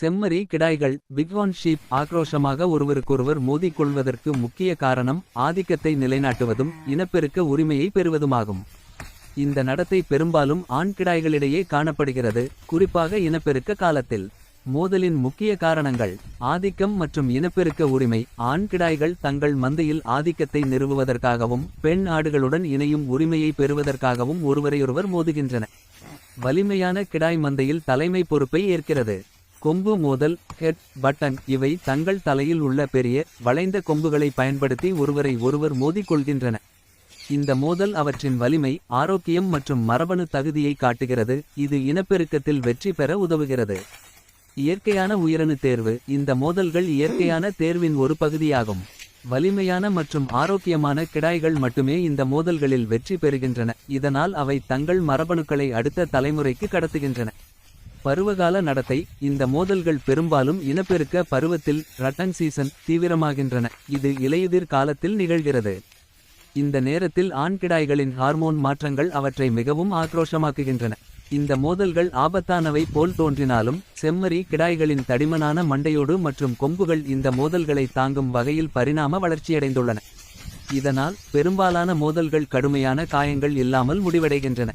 செம்மறி கிடாய்கள் பிக்ஹார்ன் ஷீப் ஆக்ரோஷமாக ஒருவருக்கொருவர் மோதிக்கொள்வதற்கு முக்கிய காரணம் ஆதிக்கத்தை நிலைநாட்டுவதும் இனப்பெருக்க உரிமையை பெறுவதுமாகும். இந்த நடத்தை பெரும்பாலும் ஆண் கிடாய்களிடையே காணப்படுகிறது, குறிப்பாக இனப்பெருக்க காலத்தில். மோதலின் முக்கிய காரணங்கள்: ஆதிக்கம் மற்றும் இனப்பெருக்க உரிமை. ஆண் கிடாய்கள் தங்கள் மந்தையில் ஆதிக்கத்தை நிறுவுவதற்காகவும் பெண் ஆடுகளுடன் இணையும் உரிமையை பெறுவதற்காகவும் ஒருவரையொருவர் மோதுகின்றன. வலிமையான கிடாய் மந்தையில் தலைமை பொறுப்பை ஏற்கிறது. கொம்பு மோதல், ஹெட் பட்டன் இவை தங்கள் தலையில் உள்ள பெரிய வளைந்த கொம்புகளை பயன்படுத்தி ஒருவரை ஒருவர் மோதிக்கொள்கின்றன. இந்த மோதல் அவற்றின் வலிமை, ஆரோக்கியம் மற்றும் மரபணு தகுதியை காட்டுகிறது, இது இனப்பெருக்கத்தில் வெற்றி பெற உதவுகிறது. இயற்கையான உயிரணு தேர்வு. இந்த மோதல்கள் இயற்கையான தேர்வின் ஒரு பகுதியாகும். வலிமையான மற்றும் ஆரோக்கியமான கிடாய்கள் மட்டுமே இந்த மோதல்களில் வெற்றி பெறுகின்றன, இதனால் அவை தங்கள் மரபணுக்களை அடுத்த தலைமுறைக்கு கடத்துகின்றன. பருவகால நடத்தை. இந்த மோதல்கள் பெரும்பாலும் இனப்பெருக்க பருவத்தில் ரட்டன் சீசன் தீவிரமாகின்றன, இது இலையுதிர் காலத்தில் நிகழ்கிறது. இந்த நேரத்தில் ஆண் கிடாய்களின் ஹார்மோன் மாற்றங்கள் அவற்றை மிகவும் ஆக்ரோஷமாக்குகின்றன. இந்த மோதல்கள் ஆபத்தானவை போல் தோன்றினாலும் செம்மறி கிடாய்களின் தடிமனான மண்டையோடு மற்றும் கொம்புகள் இந்த மோதல்களை தாங்கும் வகையில் பரிணாம வளர்ச்சியடைந்துள்ளன. இதனால் பெரும்பாலான மோதல்கள் கடுமையான காயங்கள் இல்லாமல் முடிவடைகின்றன.